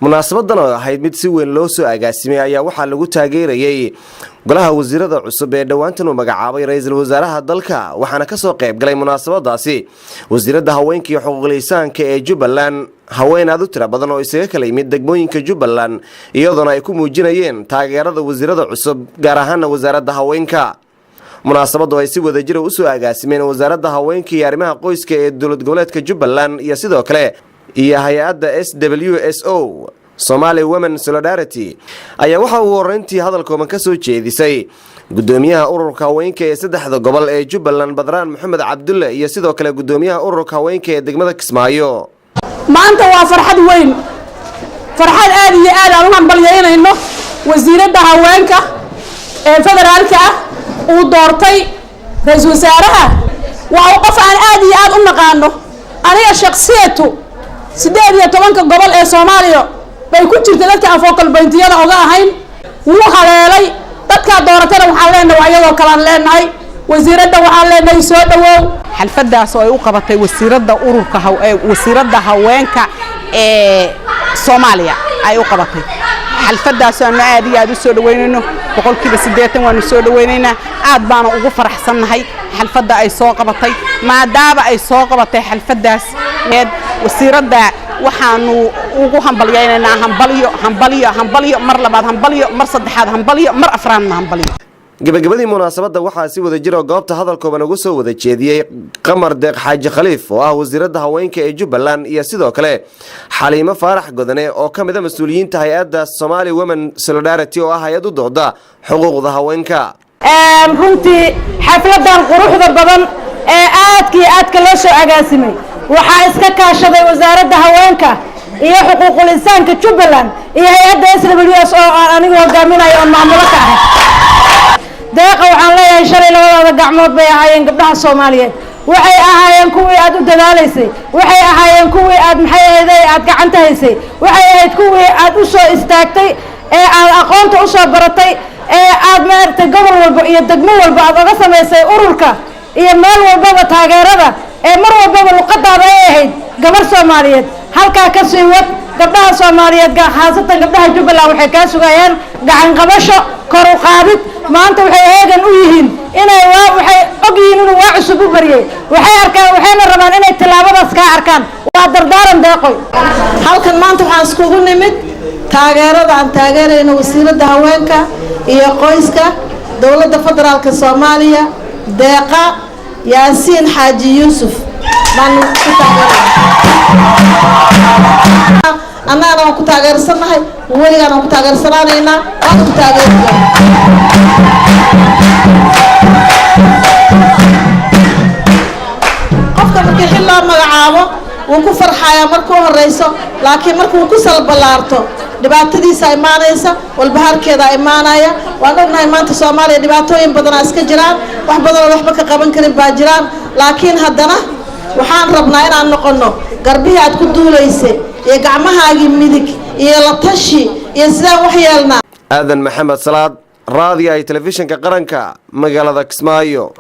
munaasabadan oo ahayd mid si weyn loo soo agaasimay ayaa waxaa lagu taageerayay golaha wasiirada cusub ee dhawaantan uu magacaabay ra'iisul wasaaraha dalka waxaana ka soo qayb galay munaasabadaasi wasiirada haweenka iyo xuquuqul insaanka ee Jubbaland haween aad u tira badan oo isaga kala yimid degmooyinka Jubbaland iyadoo ay ku muujinayeen taageerada wasiirada cusub gaar ahaan wasaaradda haweenka munaasabadu ay si wadajir u soo agaasimeen wasaaradda haweenka iyo arrimaha qoyska ee dowlad goboleedka Jubbaland iyo sidoo kale iyo hay'adda SWSO Somali Women Solidarity ayaa waxa uu horeyntii hadalkooda ka soo jeedisay gudoomiyaha ururka haweenka ee saddexda gobol ee Jubbaland Badraan Maxamed Cabdulle iyo sidoo kale gudoomiyaha ururka haweenka ee degmada Kismaayo maanta waa farxad weyn farxad aad iyo aad aan u hambalyeynayno wasiirada haweenka ee federaalka uu doortay ra'iisul wasaaraha waa qof aan aad iyo aad u naqaano aniga shakhsiyadu 18 gobol ee Soomaaliya bay ku jirtay dadka focal point-yada uga ahayn wuu haleelay dadka dooratana waxaan leenahay ayagoo kala leenahay wasiirada waxaan leenahay soo dhawow xalfadaas oo ay u qabatay wasiirada haweenka ee Soomaaliya ay u qabatay xalfadaas oo aad iyo aad u soo dhaweynayno boqolkiiba 80 waan soo dhaweynaynaa aad baan ugu faraxsanahay xalfada ay soo qabatay maadaama ay soo qabatay xalfadaas wasiirada waxaanu ugu hambalyeynaa hambalyo mar labaad hambalyo mar saddexaad hambalyo mar afraad hambalyo gabagabadii munaasabada waxaa si wadajir goobta hadalkooban ugu soo wada jeediyay Qamar Deeq Xaaji Khaliif oo ah wasiirada haweenka ee Jubbaland iyo sidoo kale Xaliimo Faarax Godane oo kamid ah mas'uuliyiinta hay'adda Somali Women Solidarity oo ah hay'ad u dooda xuquuqda haweenka runtii xafladan quruxda badan ee aadka loo soo agaasimay waxaa iska kaashaday wasaaradda haweenka iyo xuquuqul insaanka Jubbaland iyo hay'adda SWSO oo anigu hogaaminayo oo maamulo ka ah deeqa waxaan leeyahay shalay labada gacmood bay ahaayeen gabdhaha Soomaaliyeed waxay ahaayeen kuwii aad u dadaalaysay waxay ahaayeen kuwii aad aad gacanta haysay waxay ahayd kuwii aad u soo istaagtay ee aad aqoonta u soo baratay ee aad maartay gobol walba iyo degmo walba aad uga sameysay ururka iyo meel walba taageerada ee mar walba luqadaada ay ahayd gabar Soomaaliyeed halka ka sii wad gabdhaha Soomaaliyeed khaasatan gabdhaha Jubbaland waxay ka sugayaan gacan qabasho kor u qaadid maanta waxay heegan u yihiin inay waxay ogyihiin inuu waa cusub u bariyay waxayna rabaan inay tilaabadaas ka arkaan waa dardaaran deeqoy halkan maanta waxaan iskugu nimid taageerada aan taageerayno wasiirada haweenka iyo qoyska dawladda federaalka Soomaaliya deeqa Yaasiin Xaaji Yuusuf baan ku taageeranahay ku taageersanahay weligaan ku taageersanaanayna waan ku taageersanaa qofka markii xil loo magacaabo wuu ku farxayaa markuu horeyso laakiin markuu ku salbalaarto dhibaatadiisa imaanaysa walbahaarkeeda imaanaya waan ognahay maanta Soomaaliya dhibaatooyin badan iska jiraan wax badan oo waxba ka qaban karin baa jiraan laakiin haddana waxaan rabnaa inaan noqono garbihii aad ku duulaysay iyo gacmahaagii midig iyo la tashi iyo sidaan wax yeelnaa Aadan Maxamed Salaad raadiyaha telefishinka qaranka magaalada Kismaayo.